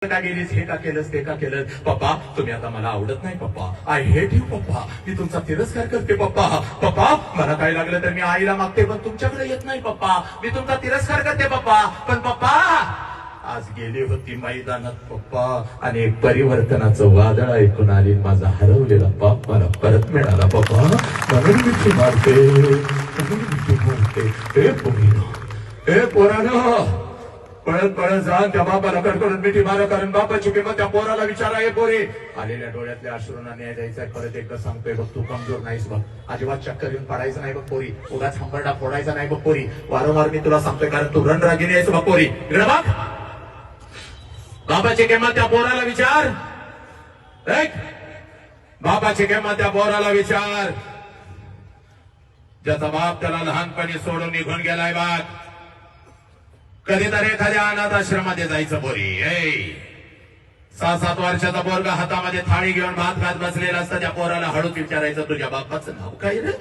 का गेलीस, हे का केलंस, ते का केलं? पप्पा तुम्ही आता मला आवडत नाही पप्पा, आय हेट यू पप्पा, मी तुमचा तिरस्कार करते पप्पा. पप्पा मला काय लागलं तर मी आईला मागते पण तुमच्याकडे येत नाही पप्पा, मी तुमचा तिरस्कार करते पप्पा. पण पप्पा आज गेली होती मैदानात पप्पा आणि एक परिवर्तनाचं वादळ ऐकून आली, माझा हरवलेला बाप मला परत मिळाला पप्पा. म्हणून मिठी मारते, म्हणून मिठी मारते. हे पोरीनो, हे पोरानो, पळत पळत जा त्या बापाला कडकडून मिठी मारा, कारण बापाची किंमत त्या पोराला विचारा. हे पोरी आलेल्या डोळ्यातल्या अश्रूंना न्याय द्यायचा. परत एकदा सांगतोय बघ, तू कमजोर नाहीस बघ, अजिबात चक्कर येऊन पडायचं नाही बघ पोरी, उगाच हंबरडा फोडायचा नाही बघ पोरी. वारंवार मी तुला सांगतोय कारण तू रणरागिणी आहेस बघ पोरी. इकडे बघ, बापाची किंमत त्या पोराला विचार. बापाची किंमत त्या पोराला विचार, ज्याचा बाप त्याला लहानपणी सोडून निघून गेलाय. बाप कधीतरी एखाद्या अनाथ आश्रमामध्ये जायचं पोरी. 6-7 वर्षाचा पोरगा हातामध्ये थाळी घेऊन भात खात बसलेला असतं, त्या पोराला हळूच विचारायचं तुझ्या बापाचं नाव काय रे?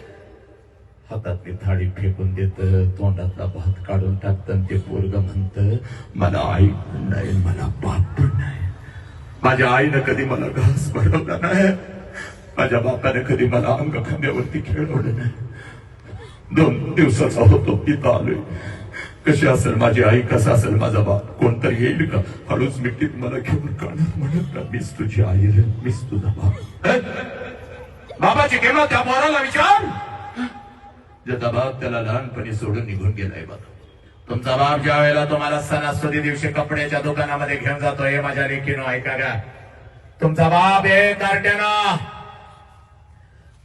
हातातली थाळी फेकून देत, तोंडातला भात काढून टाकतं. ते पोरग म्हणतं मला आई पण नाही, मला बाप पण नाही, माझ्या आईनं कधी मला घास भरवला नाही, माझ्या बापाने कधी मला अंग खांद्यावरती खेळवलं नाही. 2 दिवसाचा होतो, पिता आलोय. कशी असेल माझी आई, कसा असेल माझा बाप, कोणतरी येईल का हळूच मिठीत मला घेऊन काढत म्हणत ना, मीच तुझी आई रे, मीच तुझा बाप. बाबाची किंमत त्या पोराला विचार, ज्याचा बाप त्याला लहानपणी सोडून निघून गेलाय. बघ तुमचा बाप ज्या वेळेला तुम्हाला सणासुदी दिवशी कपड्याच्या दुकानामध्ये घेऊन जातो, हे माझ्या लेकीनो ऐका का, तुमचा बाप हे कार्ट्यानं,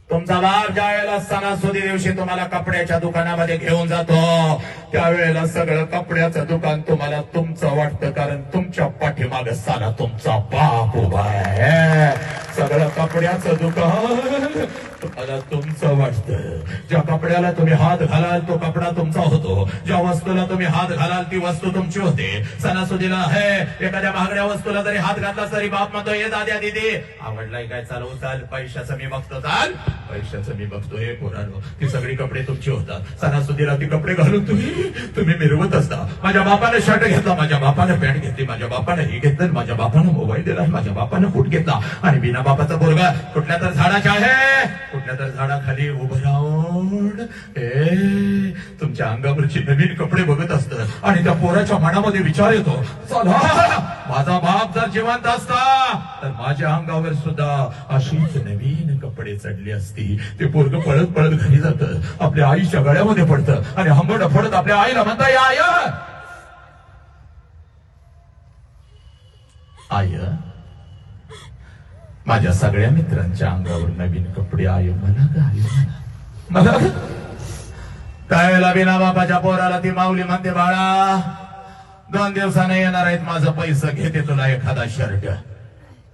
तुमचा बाप ज्या वेळेला सणासुदी दिवशी तुम्हाला कपड्याच्या दुकानामध्ये घेऊन जातो, त्यावेळेला सगळं कपड्याचं दुकान तुम्हाला तुमचं वाटतं, कारण तुमच्या पाठीमागे साला तुमचा बाप उभा आहे. सगळं कपड्याचं दुकान तुम्हाला तुमचं वाटतं. ज्या कपड्याला तुम्ही हात घालाल तो कपडा तुमचा होतो, ज्या वस्तूला तुम्ही हात घालाल ती वस्तू तुमची होते. सणासुदीला एखाद्या महागड्या वस्तूला जरी हात घातला तरी बाप म्हणतो ये दाद्या दिदी आवडलाय काय, चालवू चाल, पैशाचं मी बघतो, चाल पैशाचं मी बघतो. हे पोरांनो, ती सगळी कपडे तुमची होतात. सणासुदीला ती कपडे घालून तुम्ही मिरवत असता. माझ्या बापाने शर्ट घेतला, माझ्या बापाने पॅन्ट घेतली, माझ्या बापाने हे घेतलं, माझ्या बापाने मोबाईल दिला, माझ्या बापाने फूट घेतला. आणि बिना बापाचा पोरगा कुठल्या तर झाडाच्या आहे, कुठल्या तर झाडाखाली उभं राहून तुमच्या अंगावरची नवीन कपडे बघत असत. आणि त्या पोराच्या मनामध्ये विचार येतो, चला माझा बाप जर जिवंत असता तर माझ्या अंगावर सुद्धा अशीच नवीन कपडे चढली असती. ते पोरग पळत पळत घरी जातं, आपल्या आईच्या गळ्यामध्ये पडतं आणि हंबरडा फोडत आपल्या आईला म्हणता, आय आय माझ्या सगळ्या मित्रांच्या अंगावर नवीन कपडे, आय मला काय मला. त्यावेळेला बिना बापाच्या पोराला ती माऊली म्हणते, बाळा 2 दिवसाने येणार आहेत, माझं पैसे घेते तुला एखादा शर्ट.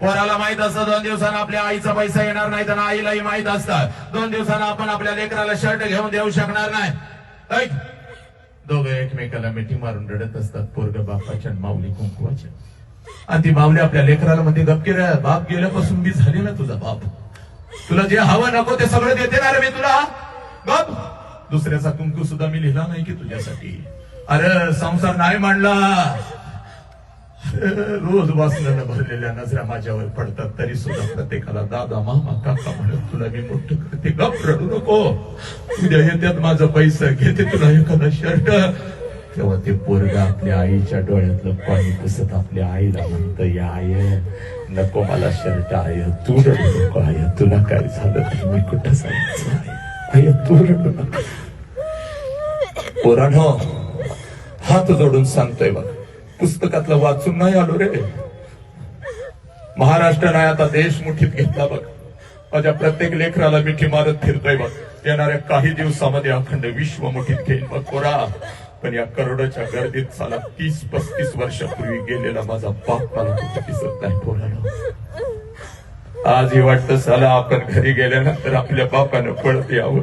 पोराला माहित असतं 2 दिवसानं आपल्या आईचा पैसा येणार नाही, तर आईलाही माहित असतं 2 दिवसानं आपण आपल्या लेकराला शर्ट घेऊन देऊ शकणार नाही. दोघं एकमेकाला मिठी मारून रडत असतात, पोरग बापाच्या माऊली कुंकवाच्या. आणि ती माऊली आपल्या लेकराला म्हणते, गप केलं, बाप गेल्यापासून मी झाले ना तुझा बाप, तुला जे हवं नको ते सगळं देते ना रे मी तुला, गप. दुसऱ्याचा कुंकू सुद्धा मी लिहिला नाही की तुझ्यासाठी. अरे संसार नाही मांडला, रोज वासनानं भरलेल्या नजरा माझ्यावर पडतात, तरी सुद्धा प्रत्येकाला दादा मामा काका म्हणत तुला मी मोठं करते. गप रडू नको, उद्या येत्यात माझं पैसा, घेते तुला एखादा शर्ट. तेव्हा ते पोरगा आपल्या आईच्या डोळ्यातलं पाणी पुसत आपल्या आईला म्हणतं, या आय नको मला शर्ट, आय तू रडू नको, आय तुला काय झालं तर मी कुठं सांगायचं, आय तू रडू नको. पोरांनो हात जोडून सांगतोय बघ, पुस्तकातलं वाचून नाही आलो रे. महाराष्ट्राने आता देश मुठीत घेतला बघ, माझ्या प्रत्येक लेकराला मिठी मारत फिरतोय बघ. येणाऱ्या काही दिवसामध्ये अखंड विश्व मुठीत घेईन बघ पोरा. पण या करोडाच्या गर्दीत साला 30-35 वर्षापूर्वी गेलेला माझा बाप मला कुठे दिसत नाही पोराला. आजही वाटतं साला आपण घरी गेल्यानंतर आपल्या बापानं पळत यावं.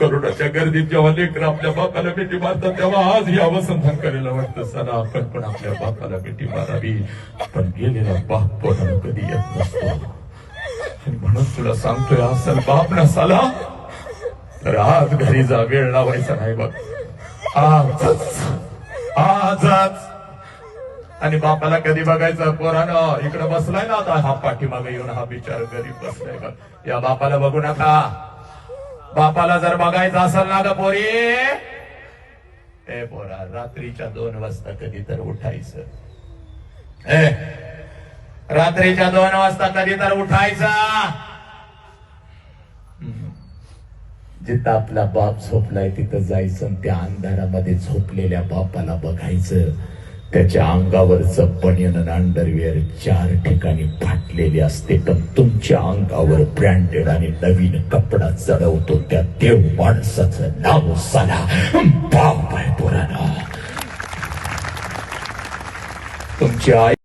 करोडाच्या गर्दीत जेव्हा लेकर आपल्या बापाला मिठी मारतात तेव्हा आज यावं संधान करायला वाटतं, साला आपण पण आपल्या बापाला मिठी मारावी. पण गेलेला बाप पोराला कधी येत नसतो. आणि म्हणून तुला सांगतोय, असल बाप ना साला तर आज घरी जा, वेळ लावायचा नाही बघ. आजच आणि बापाला कधी बघायचं पोरानं इकडे बसलाय ना आता हा पाठीमागे येऊन हा बिचार गरीब बसलाय का या बापाला बघू नका बापाला जर बघायचं असेल ना ग पोरी ए पोरा रात्रीच्या 2 वाजता कधी तर उठायचं रात्रीच्या 2 वाजता कधी तर उठायचं जिथं आपला बाप झोपलाय तिथं जायचं आणि त्या अंधारामध्ये झोपलेल्या बापाला बघायचं त्याच्या अंगावरचं बनियन आणि अंडरवेअर 4 ठिकाणी फाटलेले असते पण तुमच्या अंगावर ब्रँडेड आणि नवीन कपडा चढवतो त्या देव माणसाचं नाव साला बाप आहे पोरांनो तुमची आई